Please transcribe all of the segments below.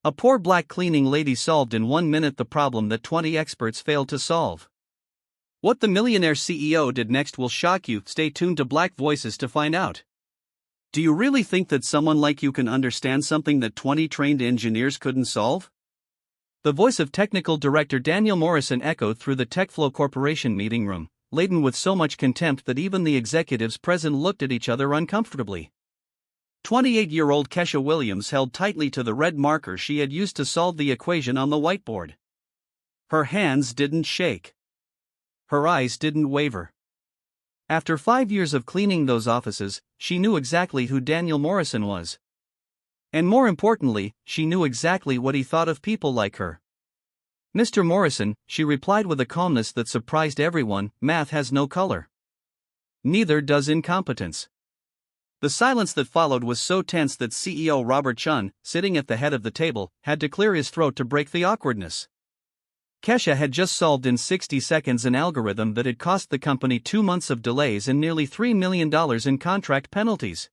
A poor black cleaning lady solved in 1 minute the problem that 20 experts failed to solve. What the Millionaire CEO did next will shock you. Stay tuned to Black Voices to find out. Do you really think that someone like you can understand something that 20 trained engineers couldn't solve? The voice of technical director Daniel Morrison echoed through the TechFlow Corporation meeting room, laden with so much contempt that even the executives present looked at each other uncomfortably. 28-year-old Kesha Williams held tightly to the red marker she had used to solve the equation on the whiteboard. Her hands didn't shake. Her eyes didn't waver. After 5 years of cleaning those offices, she knew exactly who Daniel Morrison was. And more importantly, she knew exactly what he thought of people like her. "Mr. Morrison," she replied with a calmness that surprised everyone, "math has no color. Neither does incompetence." The silence that followed was so tense that CEO Robert Chun, sitting at the head of the table, had to clear his throat to break the awkwardness. Kesha had just solved in 60 seconds an algorithm that had cost the company 2 months of delays and nearly $3 million in contract penalties.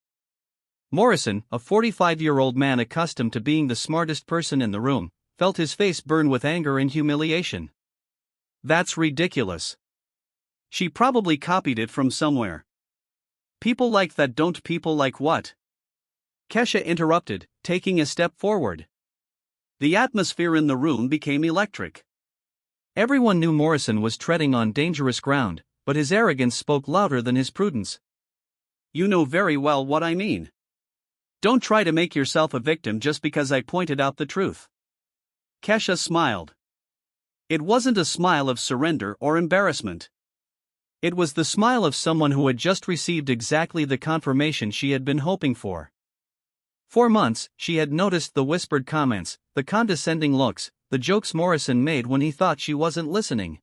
Morrison, a 45-year-old man accustomed to being the smartest person in the room, felt his face burn with anger and humiliation. "That's ridiculous. She probably copied it from somewhere. People like that don't." "People like what?" Kesha interrupted, taking a step forward. The atmosphere in the room became electric. Everyone knew Morrison was treading on dangerous ground, but his arrogance spoke louder than his prudence. "You know very well what I mean. Don't try to make yourself a victim just because I pointed out the truth." Kesha smiled. It wasn't a smile of surrender or embarrassment. It was the smile of someone who had just received exactly the confirmation she had been hoping for. For months, she had noticed the whispered comments, the condescending looks, the jokes Morrison made when he thought she wasn't listening.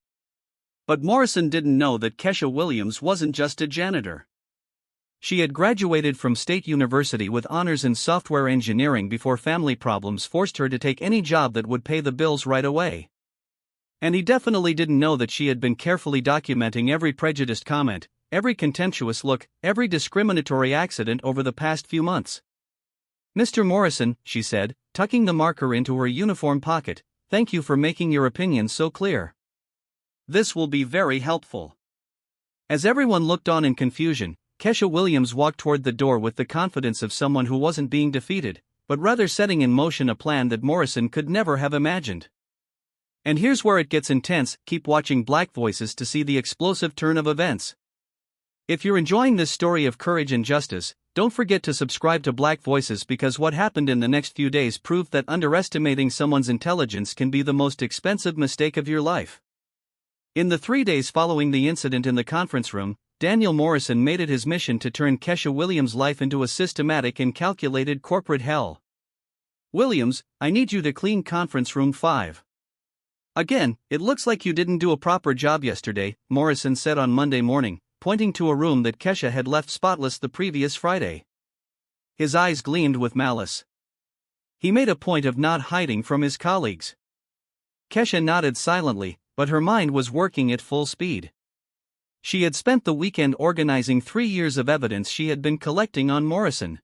But Morrison didn't know that Kesha Williams wasn't just a janitor. She had graduated from State University with honors in software engineering before family problems forced her to take any job that would pay the bills right away. And he definitely didn't know that she had been carefully documenting every prejudiced comment, every contemptuous look, every discriminatory accident over the past few months. "Mr. Morrison," she said, tucking the marker into her uniform pocket, "thank you for making your opinion so clear. This will be very helpful." As everyone looked on in confusion, Kesha Williams walked toward the door with the confidence of someone who wasn't being defeated, but rather setting in motion a plan that Morrison could never have imagined. And here's where it gets intense. Keep watching Black Voices to see the explosive turn of events. If you're enjoying this story of courage and justice, don't forget to subscribe to Black Voices, because what happened in the next few days proved that underestimating someone's intelligence can be the most expensive mistake of your life. In the 3 days following the incident in the conference room, Daniel Morrison made it his mission to turn Kesha Williams' life into a systematic and calculated corporate hell. "Williams, I need you to clean conference room 5. Again, it looks like you didn't do a proper job yesterday," Morrison said on Monday morning, pointing to a room that Kesha had left spotless the previous Friday. His eyes gleamed with malice. He made a point of not hiding from his colleagues. Kesha nodded silently, but her mind was working at full speed. She had spent the weekend organizing 3 years of evidence she had been collecting on Morrison.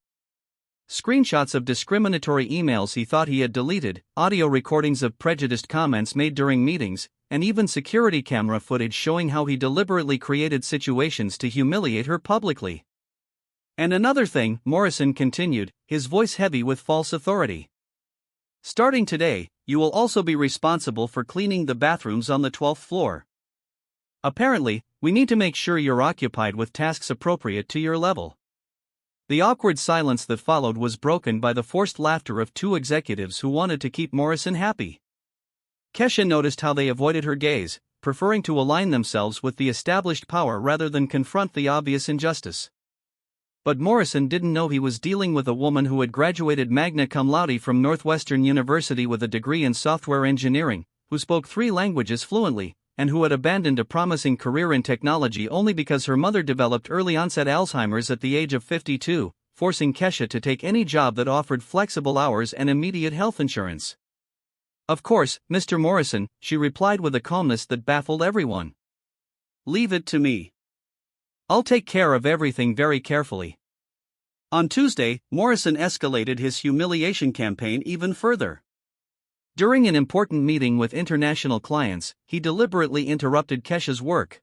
Screenshots of discriminatory emails he thought he had deleted, audio recordings of prejudiced comments made during meetings, and even security camera footage showing how he deliberately created situations to humiliate her publicly. "And another thing," Morrison continued, his voice heavy with false authority. "Starting today, you will also be responsible for cleaning the bathrooms on the 12th floor. Apparently, we need to make sure you're occupied with tasks appropriate to your level." The awkward silence that followed was broken by the forced laughter of 2 executives who wanted to keep Morrison happy. Kesha noticed how they avoided her gaze, preferring to align themselves with the established power rather than confront the obvious injustice. But Morrison didn't know he was dealing with a woman who had graduated magna cum laude from Northwestern University with a degree in software engineering, who spoke 3 languages fluently, and who had abandoned a promising career in technology only because her mother developed early-onset Alzheimer's at the age of 52, forcing Kesha to take any job that offered flexible hours and immediate health insurance. "Of course, Mr. Morrison," she replied with a calmness that baffled everyone. "Leave it to me. I'll take care of everything very carefully." On Tuesday, Morrison escalated his humiliation campaign even further. During an important meeting with international clients, he deliberately interrupted Kesha's work.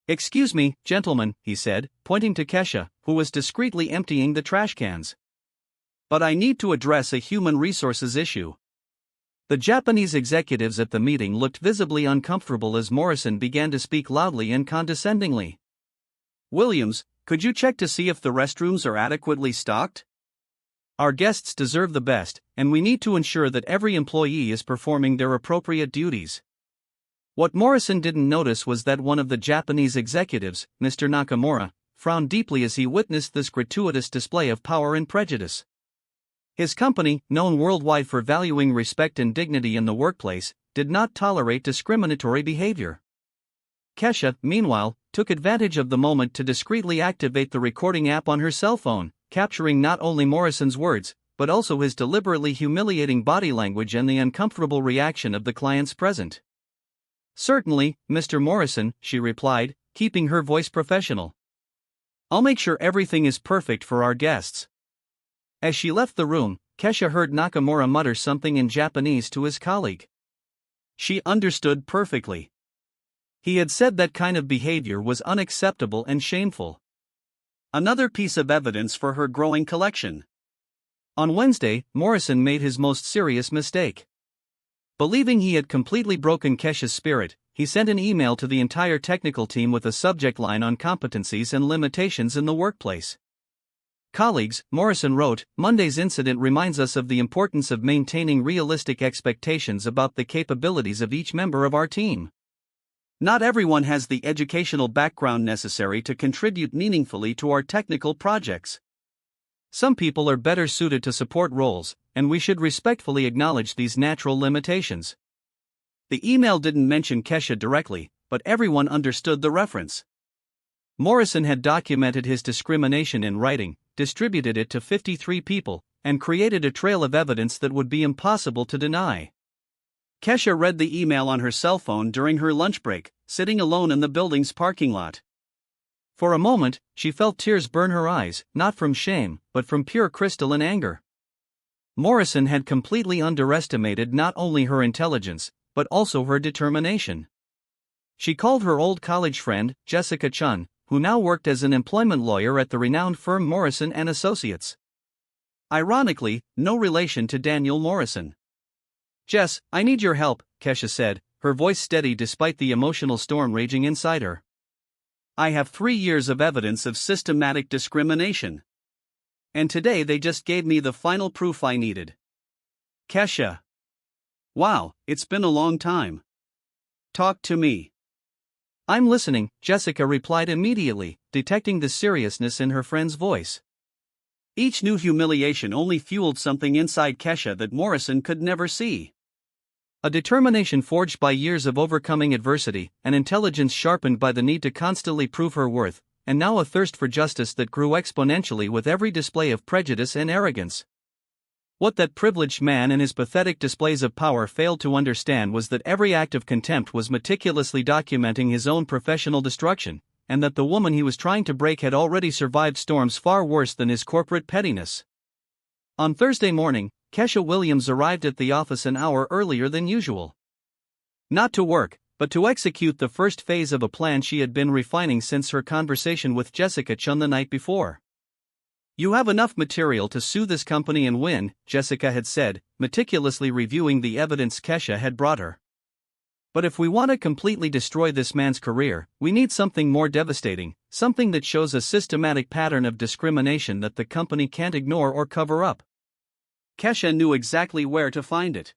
"Excuse me, gentlemen," he said, pointing to Kesha, who was discreetly emptying the trash cans. "But I need to address a human resources issue." The Japanese executives at the meeting looked visibly uncomfortable as Morrison began to speak loudly and condescendingly. "Williams, could you check to see if the restrooms are adequately stocked? Our guests deserve the best, and we need to ensure that every employee is performing their appropriate duties." What Morrison didn't notice was that one of the Japanese executives, Mr. Nakamura, frowned deeply as he witnessed this gratuitous display of power and prejudice. His company, known worldwide for valuing respect and dignity in the workplace, did not tolerate discriminatory behavior. Kesha, meanwhile, took advantage of the moment to discreetly activate the recording app on her cell phone, capturing not only Morrison's words, but also his deliberately humiliating body language and the uncomfortable reaction of the clients present. "Certainly, Mr. Morrison," she replied, keeping her voice professional. "I'll make sure everything is perfect for our guests." As she left the room, Kesha heard Nakamura mutter something in Japanese to his colleague. She understood perfectly. He had said that kind of behavior was unacceptable and shameful. Another piece of evidence for her growing collection. On Wednesday, Morrison made his most serious mistake. Believing he had completely broken Kesha's spirit, he sent an email to the entire technical team with a subject line on competencies and limitations in the workplace. "Colleagues," Morrison wrote, "Monday's incident reminds us of the importance of maintaining realistic expectations about the capabilities of each member of our team. Not everyone has the educational background necessary to contribute meaningfully to our technical projects. Some people are better suited to support roles, and we should respectfully acknowledge these natural limitations." The email didn't mention Kesha directly, but everyone understood the reference. Morrison had documented his discrimination in writing, distributed it to 53 people, and created a trail of evidence that would be impossible to deny. Kesha read the email on her cell phone during her lunch break, sitting alone in the building's parking lot. For a moment, she felt tears burn her eyes, not from shame, but from pure crystalline anger. Morrison had completely underestimated not only her intelligence, but also her determination. She called her old college friend, Jessica Chun, who now worked as an employment lawyer at the renowned firm Morrison & Associates. Ironically, no relation to Daniel Morrison. "Jess, I need your help," Kesha said, her voice steady despite the emotional storm raging inside her. "I have 3 years of evidence of systematic discrimination. And today they just gave me the final proof I needed." Kesha. "Wow, it's been a long time. Talk to me." "I'm listening," Jessica replied immediately, detecting the seriousness in her friend's voice. Each new humiliation only fueled something inside Kesha that Morrison could never see. A determination forged by years of overcoming adversity, an intelligence sharpened by the need to constantly prove her worth, and now a thirst for justice that grew exponentially with every display of prejudice and arrogance. What that privileged man and his pathetic displays of power failed to understand was that every act of contempt was meticulously documenting his own professional destruction, and that the woman he was trying to break had already survived storms far worse than his corporate pettiness. On Thursday morning, Kesha Williams arrived at the office an hour earlier than usual. Not to work, but to execute the first phase of a plan she had been refining since her conversation with Jessica Chun the night before. "You have enough material to sue this company and win," Jessica had said, meticulously reviewing the evidence Kesha had brought her. "But if we want to completely destroy this man's career, we need something more devastating, something that shows a systematic pattern of discrimination that the company can't ignore or cover up." Kesha knew exactly where to find it.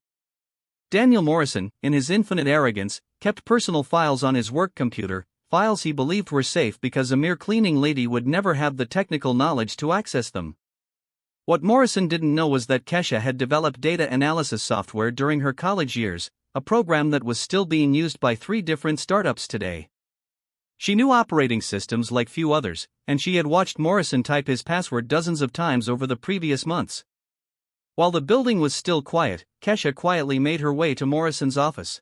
Daniel Morrison, in his infinite arrogance, kept personal files on his work computer, files he believed were safe because a mere cleaning lady would never have the technical knowledge to access them. What Morrison didn't know was that Kesha had developed data analysis software during her college years, a program that was still being used by 3 different startups today. She knew operating systems like few others, and she had watched Morrison type his password dozens of times over the previous months. While the building was still quiet, Kesha quietly made her way to Morrison's office.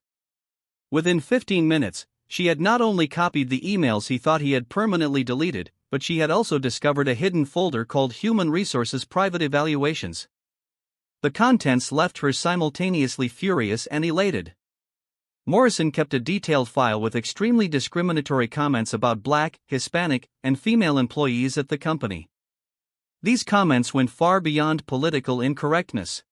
Within 15 minutes, she had not only copied the emails he thought he had permanently deleted, but she had also discovered a hidden folder called Human Resources Private Evaluations. The contents left her simultaneously furious and elated. Morrison kept a detailed file with extremely discriminatory comments about Black, Hispanic, and female employees at the company. These comments went far beyond political incorrectness.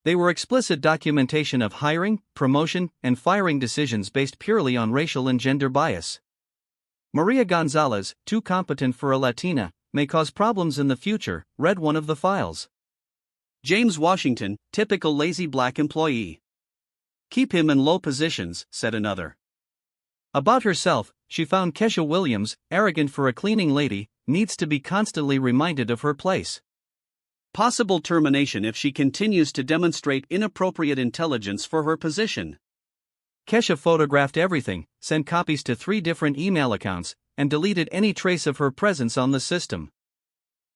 They were explicit documentation of hiring, promotion, and firing decisions based purely on racial and gender bias. Maria Gonzalez, too competent for a Latina, may cause problems in the future, read one of the files. James Washington, typical lazy Black employee. Keep him in low positions, said another. About herself, she found Kesha Williams, arrogant for a cleaning lady, needs to be constantly reminded of her place. Possible termination if she continues to demonstrate inappropriate intelligence for her position. Kesha photographed everything, sent copies to 3 different email accounts, and deleted any trace of her presence on the system.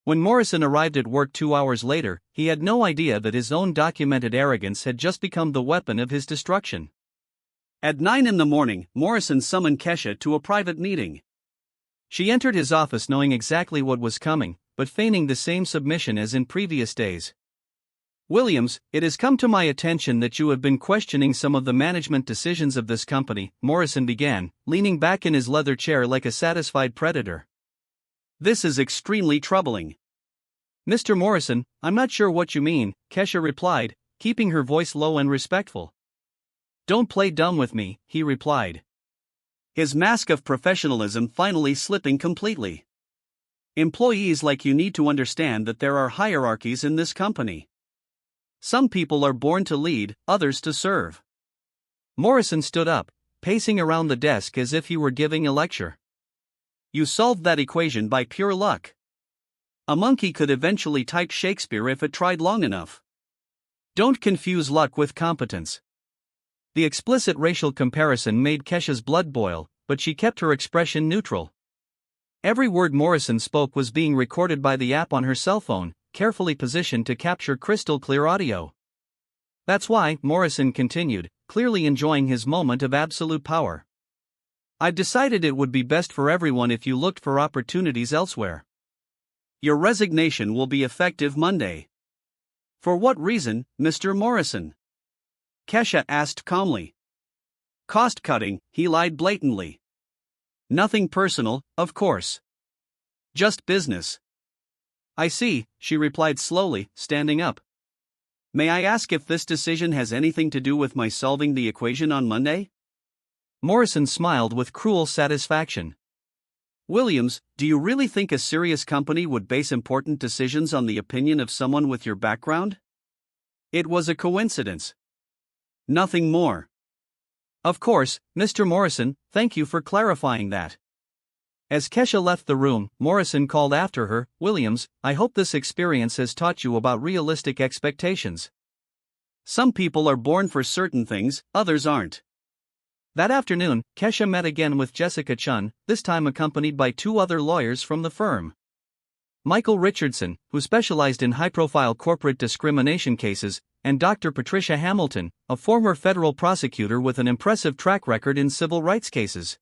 When Morrison arrived at work 2 hours later, he had no idea that his own documented arrogance had just become the weapon of his destruction. At 9 a.m, Morrison summoned Kesha to a private meeting. She entered his office knowing exactly what was coming, but feigning the same submission as in previous days. Williams, it has come to my attention that you have been questioning some of the management decisions of this company, Morrison began, leaning back in his leather chair like a satisfied predator. This is extremely troubling. Mr. Morrison, I'm not sure what you mean, Kesha replied, keeping her voice low and respectful. Don't play dumb with me, he replied. His mask of professionalism finally slipping completely. Employees like you need to understand that there are hierarchies in this company. Some people are born to lead, others to serve. Morrison stood up, pacing around the desk as if he were giving a lecture. You solved that equation by pure luck. A monkey could eventually type Shakespeare if it tried long enough. Don't confuse luck with competence. The explicit racial comparison made Kesha's blood boil, but she kept her expression neutral. Every word Morrison spoke was being recorded by the app on her cell phone, carefully positioned to capture crystal clear audio. That's why, Morrison continued, clearly enjoying his moment of absolute power. I've decided it would be best for everyone if you looked for opportunities elsewhere. Your resignation will be effective Monday. For what reason, Mr. Morrison? Kesha asked calmly. Cost cutting, he lied blatantly. Nothing personal, of course. Just business. I see, she replied slowly, standing up. May I ask if this decision has anything to do with my solving the equation on Monday? Morrison smiled with cruel satisfaction. Williams, do you really think a serious company would base important decisions on the opinion of someone with your background? It was a coincidence. Nothing more. Of course, Mr. Morrison, thank you for clarifying that. As Kesha left the room, Morrison called after her, Williams, I hope this experience has taught you about realistic expectations. Some people are born for certain things, others aren't. That afternoon, Kesha met again with Jessica Chun, this time accompanied by 2 other lawyers from the firm. Michael Richardson, who specialized in high-profile corporate discrimination cases, and Dr. Patricia Hamilton, a former federal prosecutor with an impressive track record in civil rights cases.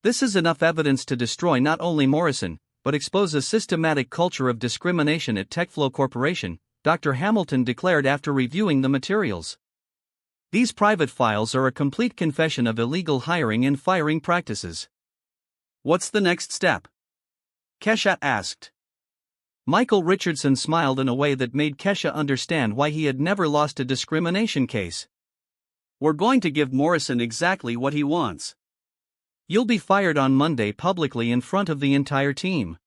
This is enough evidence to destroy not only Morrison, but expose a systematic culture of discrimination at TechFlow Corporation, Dr. Hamilton declared after reviewing the materials. These private files are a complete confession of illegal hiring and firing practices. What's the next step? Kesha asked. Michael Richardson smiled in a way that made Kesha understand why he had never lost a discrimination case. We're going to give Morrison exactly what he wants. You'll be fired on Monday publicly in front of the entire team.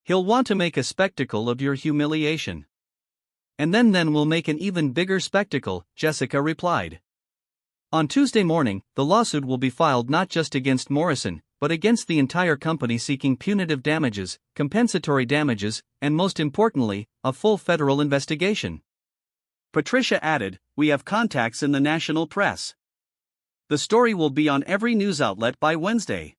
He'll want to make a spectacle of your humiliation. And then we'll make an even bigger spectacle, Jessica replied. On Tuesday morning, the lawsuit will be filed not just against Morrison, but against the entire company seeking punitive damages, compensatory damages, and most importantly, a full federal investigation. Patricia added, we have contacts in the national press. The story will be on every news outlet by Wednesday.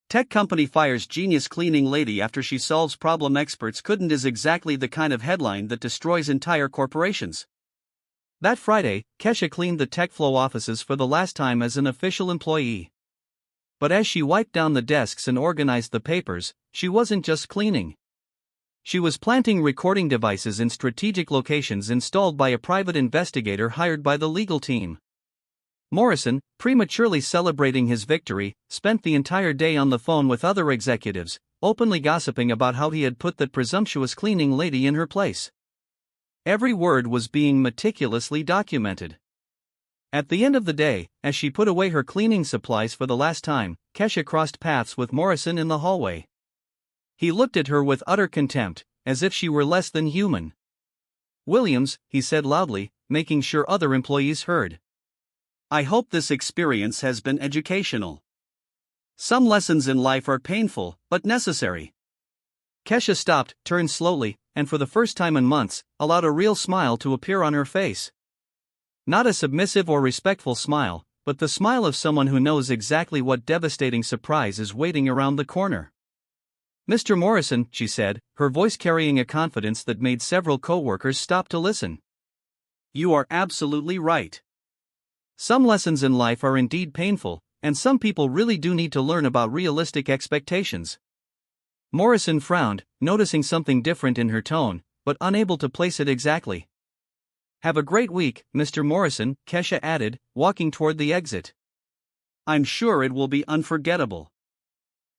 Tech company fires genius cleaning lady after she solves problem experts couldn't is exactly the kind of headline that destroys entire corporations. That Friday, Kesha cleaned the TechFlow offices for the last time as an official employee. But as she wiped down the desks and organized the papers, she wasn't just cleaning. She was planting recording devices in strategic locations installed by a private investigator hired by the legal team. Morrison, prematurely celebrating his victory, spent the entire day on the phone with other executives, openly gossiping about how he had put that presumptuous cleaning lady in her place. Every word was being meticulously documented. At the end of the day, as she put away her cleaning supplies for the last time, Kesha crossed paths with Morrison in the hallway. He looked at her with utter contempt, as if she were less than human. "Williams," he said loudly, making sure other employees heard. "I hope this experience has been educational. Some lessons in life are painful, but necessary." Kesha stopped, turned slowly, and for the first time in months, allowed a real smile to appear on her face. Not a submissive or respectful smile, but the smile of someone who knows exactly what devastating surprise is waiting around the corner. "Mr. Morrison," she said, her voice carrying a confidence that made several co-workers stop to listen. "You are absolutely right. Some lessons in life are indeed painful, and some people really do need to learn about realistic expectations." Morrison frowned, noticing something different in her tone, but unable to place it exactly. "Have a great week, Mr. Morrison," Kesha added, walking toward the exit. "I'm sure it will be unforgettable."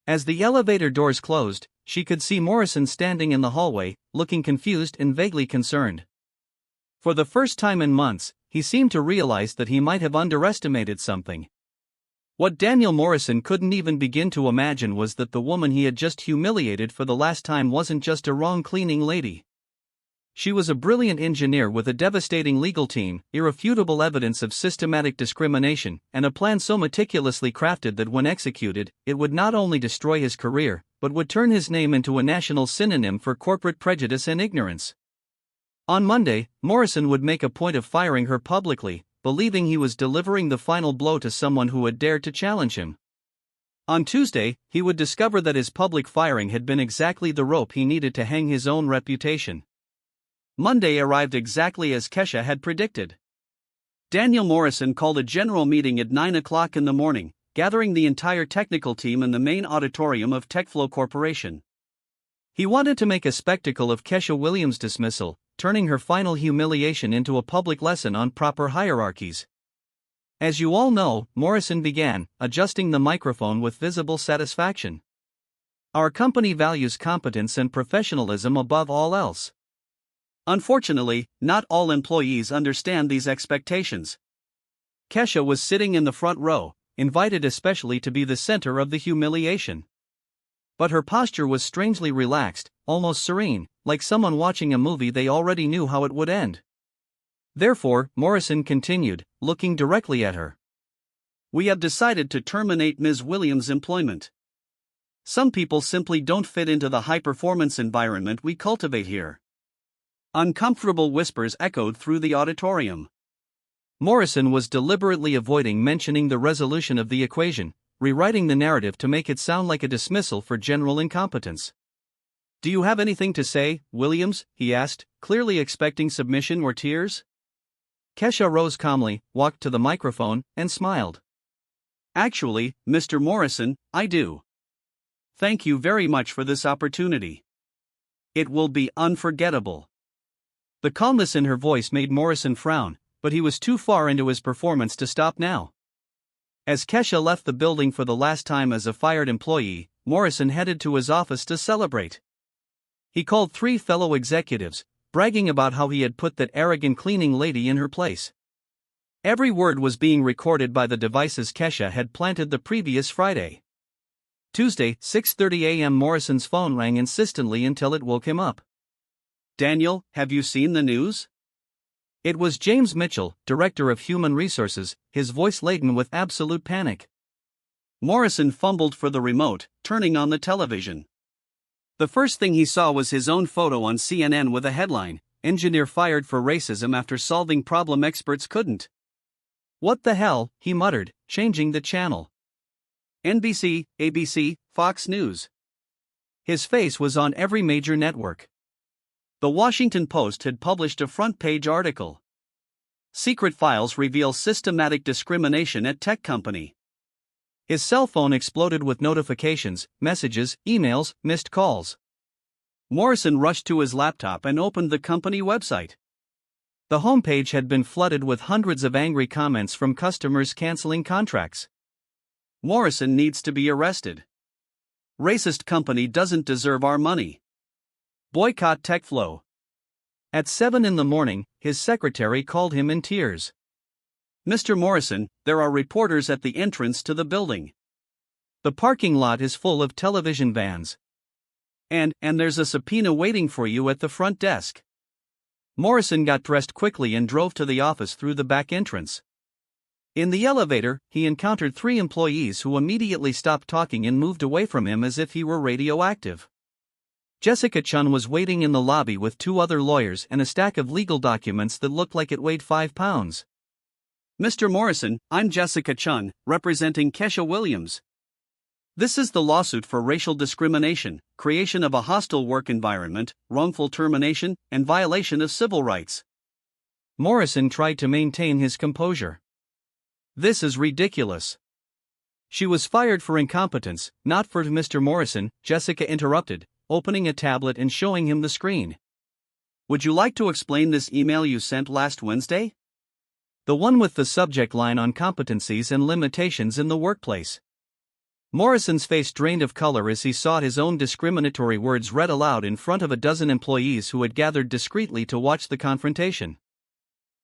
As the elevator doors closed, she could see Morrison standing in the hallway, looking confused and vaguely concerned. For the first time in months, he seemed to realize that he might have underestimated something. What Daniel Morrison couldn't even begin to imagine was that the woman he had just humiliated for the last time wasn't just a wrong cleaning lady. She was a brilliant engineer with a devastating legal team, irrefutable evidence of systematic discrimination, and a plan so meticulously crafted that when executed, it would not only destroy his career, but would turn his name into a national synonym for corporate prejudice and ignorance. On Monday, Morrison would make a point of firing her publicly, believing he was delivering the final blow to someone who had dared to challenge him. On Tuesday, he would discover that his public firing had been exactly the rope he needed to hang his own reputation. Monday arrived exactly as Kesha had predicted. Daniel Morrison called a general meeting at 9 o'clock in the morning, gathering the entire technical team in the main auditorium of TechFlow Corporation. He wanted to make a spectacle of Kesha Williams' dismissal, turning her final humiliation into a public lesson on proper hierarchies. "As you all know," Morrison began, adjusting the microphone with visible satisfaction, "our company values competence and professionalism above all else. Unfortunately, not all employees understand these expectations." Kesha was sitting in the front row, invited especially to be the center of the humiliation. But her posture was strangely relaxed, almost serene, like someone watching a movie they already knew how it would end. Therefore, Morrison continued, looking directly at her, "We have decided to terminate Ms. Williams' employment. Some people simply don't fit into the high-performance environment we cultivate here." Uncomfortable whispers echoed through the auditorium. Morrison was deliberately avoiding mentioning the resolution of the equation, rewriting the narrative to make it sound like a dismissal for general incompetence. "Do you have anything to say, Williams?" he asked, clearly expecting submission or tears. Kesha rose calmly, walked to the microphone, and smiled. "Actually, Mr. Morrison, I do. Thank you very much for this opportunity. It will be unforgettable." The calmness in her voice made Morrison frown, but he was too far into his performance to stop now. As Kesha left the building for the last time as a fired employee, Morrison headed to his office to celebrate. He called 3 fellow executives, bragging about how he had put that arrogant cleaning lady in her place. Every word was being recorded by the devices Kesha had planted the previous Friday. Tuesday, 6:30 a.m. Morrison's phone rang insistently until it woke him up. "Daniel, have you seen the news?" It was James Mitchell, Director of Human Resources, his voice laden with absolute panic. Morrison fumbled for the remote, turning on the television. The first thing he saw was his own photo on CNN with a headline, "Engineer Fired for Racism After Solving Problem Experts Couldn't." "What the hell," he muttered, changing the channel. NBC, ABC, Fox News. His face was on every major network. The Washington Post had published a front-page article. "Secret Files Reveal Systematic Discrimination at Tech Company." His cell phone exploded with notifications, messages, emails, missed calls. Morrison rushed to his laptop and opened the company website. The homepage had been flooded with hundreds of angry comments from customers canceling contracts. Morrison needs to be arrested. Racist company doesn't deserve our money. Boycott TechFlow. At 7 in the morning, his secretary called him in tears. Mr. Morrison, there are reporters at the entrance to the building. The parking lot is full of television vans. And there's a subpoena waiting for you at the front desk. Morrison got dressed quickly and drove to the office through the back entrance. In the elevator, he encountered 3 employees who immediately stopped talking and moved away from him as if he were radioactive. Jessica Chun was waiting in the lobby with 2 other lawyers and a stack of legal documents that looked like it weighed 5 pounds. Mr. Morrison, I'm Jessica Chun, representing Kesha Williams. This is the lawsuit for racial discrimination, creation of a hostile work environment, wrongful termination, and violation of civil rights. Morrison tried to maintain his composure. This is ridiculous. She was fired for incompetence, not for Mr. Morrison, Jessica interrupted, opening a tablet and showing him the screen. Would you like to explain this email you sent last Wednesday? The one with the subject line on competencies and limitations in the workplace. Morrison's face drained of color as he saw his own discriminatory words read aloud in front of a dozen employees who had gathered discreetly to watch the confrontation.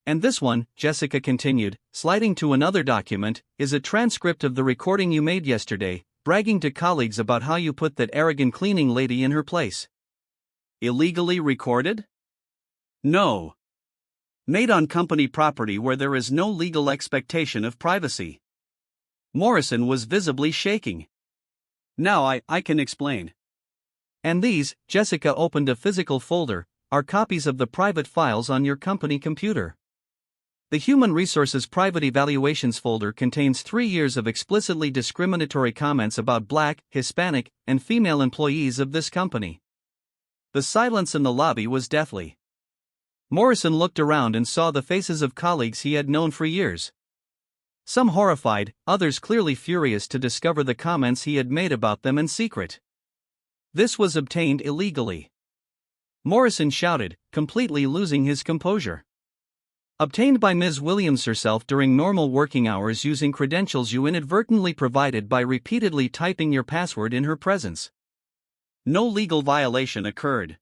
And this one, Jessica continued, sliding to another document, is a transcript of the recording you made yesterday, bragging to colleagues about how you put that arrogant cleaning lady in her place. Illegally recorded? No. Made on company property where there is no legal expectation of privacy. Morrison was visibly shaking. Now I can explain. And these, Jessica opened a physical folder, are copies of the private files on your company computer. The Human Resources Private Evaluations folder contains 3 years of explicitly discriminatory comments about Black, Hispanic, and female employees of this company. The silence in the lobby was deathly. Morrison looked around and saw the faces of colleagues he had known for years. Some horrified, others clearly furious to discover the comments he had made about them in secret. This was obtained illegally. Morrison shouted, completely losing his composure. Obtained by Ms. Williams herself during normal working hours using credentials you inadvertently provided by repeatedly typing your password in her presence. No legal violation occurred.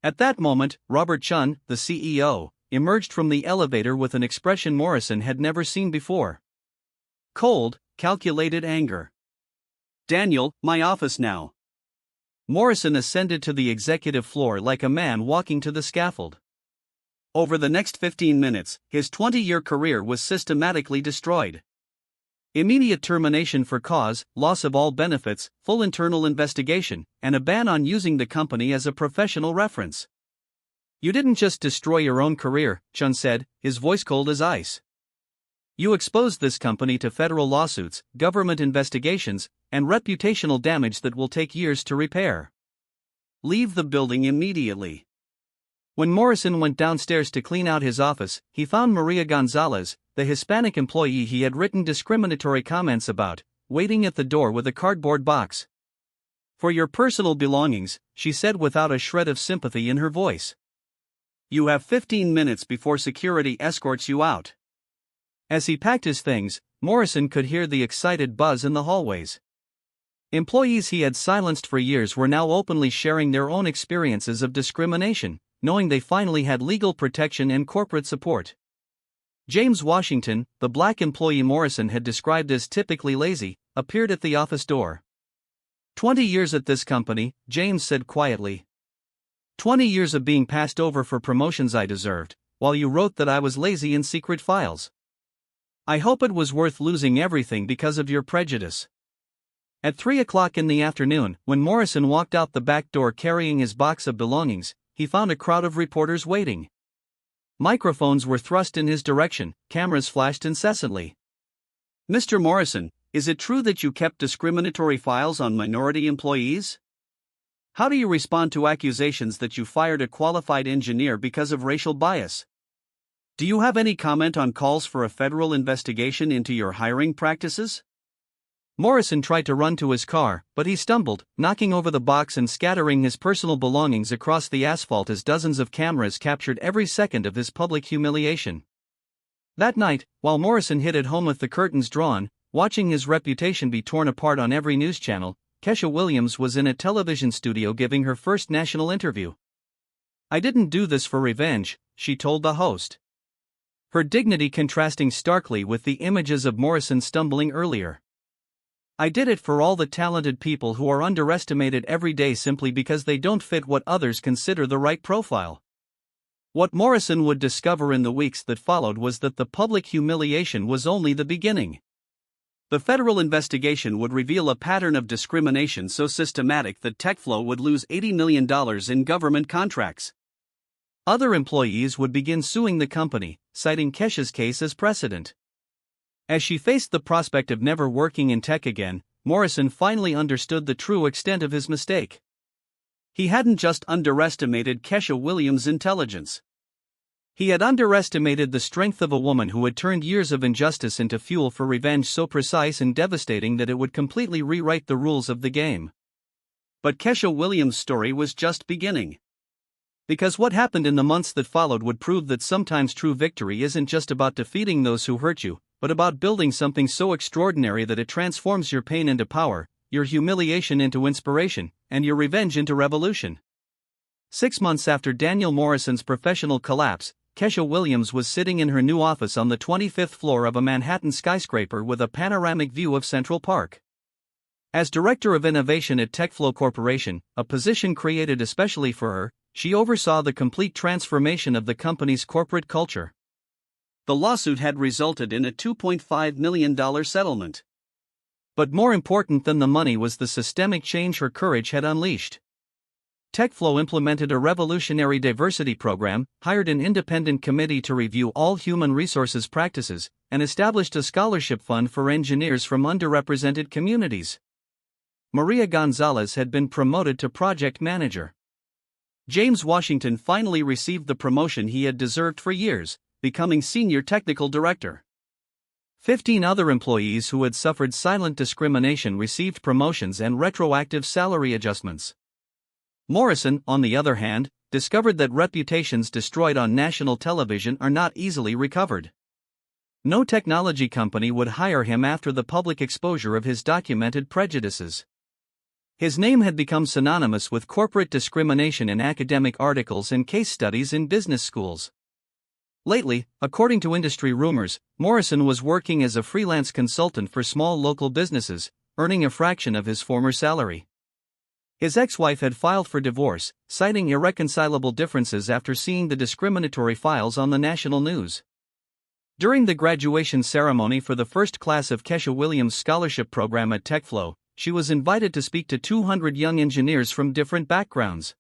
At that moment, Robert Chun, the CEO, emerged from the elevator with an expression Morrison had never seen before. Cold, calculated anger. Daniel, my office now. Morrison ascended to the executive floor like a man walking to the scaffold. Over the next 15 minutes, his 20-year career was systematically destroyed. Immediate termination for cause, loss of all benefits, full internal investigation, and a ban on using the company as a professional reference. You didn't just destroy your own career, Chun said, his voice cold as ice. You exposed this company to federal lawsuits, government investigations, and reputational damage that will take years to repair. Leave the building immediately. When Morrison went downstairs to clean out his office, he found Maria Gonzalez, the Hispanic employee he had written discriminatory comments about, waiting at the door with a cardboard box. For your personal belongings, she said without a shred of sympathy in her voice. You have 15 minutes before security escorts you out. As he packed his things, Morrison could hear the excited buzz in the hallways. Employees he had silenced for years were now openly sharing their own experiences of discrimination, knowing they finally had legal protection and corporate support. James Washington, the Black employee Morrison had described as typically lazy, appeared at the office door. 20 years at this company, James said quietly. 20 years of being passed over for promotions I deserved, while you wrote that I was lazy in secret files. I hope it was worth losing everything because of your prejudice. At 3 o'clock in the afternoon, when Morrison walked out the back door carrying his box of belongings, he found a crowd of reporters waiting. Microphones were thrust in his direction, cameras flashed incessantly. Mr. Morrison, is it true that you kept discriminatory files on minority employees? How do you respond to accusations that you fired a qualified engineer because of racial bias? Do you have any comment on calls for a federal investigation into your hiring practices? Morrison tried to run to his car, but he stumbled, knocking over the box and scattering his personal belongings across the asphalt as dozens of cameras captured every second of his public humiliation. That night, while Morrison hid at home with the curtains drawn, watching his reputation be torn apart on every news channel, Kesha Williams was in a television studio giving her first national interview. "I didn't do this for revenge," she told the host. Her dignity contrasting starkly with the images of Morrison stumbling earlier. "I did it for all the talented people who are underestimated every day simply because they don't fit what others consider the right profile." What Morrison would discover in the weeks that followed was that the public humiliation was only the beginning. The federal investigation would reveal a pattern of discrimination so systematic that TechFlow would lose $80 million in government contracts. Other employees would begin suing the company, citing Kesha's case as precedent. As she faced the prospect of never working in tech again, Morrison finally understood the true extent of his mistake. He hadn't just underestimated Kesha Williams' intelligence. He had underestimated the strength of a woman who had turned years of injustice into fuel for revenge so precise and devastating that it would completely rewrite the rules of the game. But Kesha Williams' story was just beginning. Because what happened in the months that followed would prove that sometimes true victory isn't just about defeating those who hurt you, but about building something so extraordinary that it transforms your pain into power, your humiliation into inspiration, and your revenge into revolution. 6 months after Daniel Morrison's professional collapse, Kesha Williams was sitting in her new office on the 25th floor of a Manhattan skyscraper with a panoramic view of Central Park. As Director of Innovation at TechFlow Corporation, a position created especially for her, she oversaw the complete transformation of the company's corporate culture. The lawsuit had resulted in a $2.5 million settlement. But more important than the money was the systemic change her courage had unleashed. TechFlow implemented a revolutionary diversity program, hired an independent committee to review all human resources practices, and established a scholarship fund for engineers from underrepresented communities. Maria Gonzalez had been promoted to project manager. James Washington finally received the promotion he had deserved for years, becoming senior technical director. 15 other employees who had suffered silent discrimination received promotions and retroactive salary adjustments. Morrison, on the other hand, discovered that reputations destroyed on national television are not easily recovered. No technology company would hire him after the public exposure of his documented prejudices. His name had become synonymous with corporate discrimination in academic articles and case studies in business schools. Lately, according to industry rumors, Morrison was working as a freelance consultant for small local businesses, earning a fraction of his former salary. His ex-wife had filed for divorce, citing irreconcilable differences after seeing the discriminatory files on the national news. During the graduation ceremony for the first class of Kesha Williams' scholarship program at TechFlow, she was invited to speak to 200 young engineers from different backgrounds.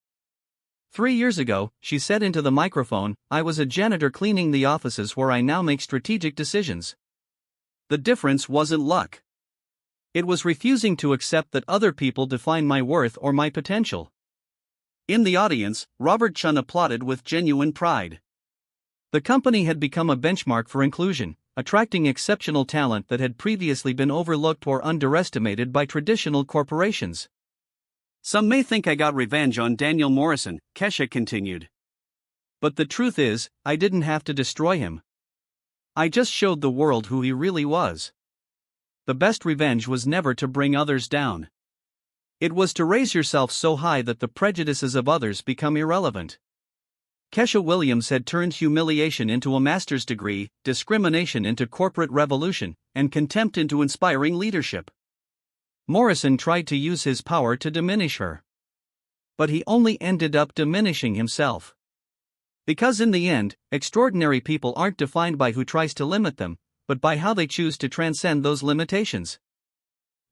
3 years ago, she said into the microphone, "I was a janitor cleaning the offices where I now make strategic decisions." The difference wasn't luck. It was refusing to accept that other people define my worth or my potential. In the audience, Robert Chun applauded with genuine pride. The company had become a benchmark for inclusion, attracting exceptional talent that had previously been overlooked or underestimated by traditional corporations. "Some may think I got revenge on Daniel Morrison," Kesha continued. "But the truth is, I didn't have to destroy him. I just showed the world who he really was. The best revenge was never to bring others down. It was to raise yourself so high that the prejudices of others become irrelevant." Kesha Williams had turned humiliation into a master's degree, discrimination into corporate revolution, and contempt into inspiring leadership. Morrison tried to use his power to diminish her. But he only ended up diminishing himself. Because in the end, extraordinary people aren't defined by who tries to limit them, but by how they choose to transcend those limitations.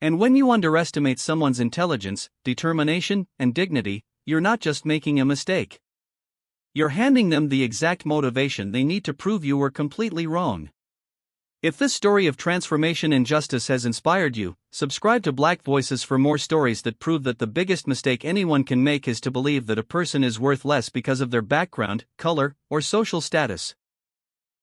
And when you underestimate someone's intelligence, determination, and dignity, you're not just making a mistake. You're handing them the exact motivation they need to prove you were completely wrong. If this story of transformation and justice has inspired you, subscribe to Black Voices for more stories that prove that the biggest mistake anyone can make is to believe that a person is worth less because of their background, color, or social status.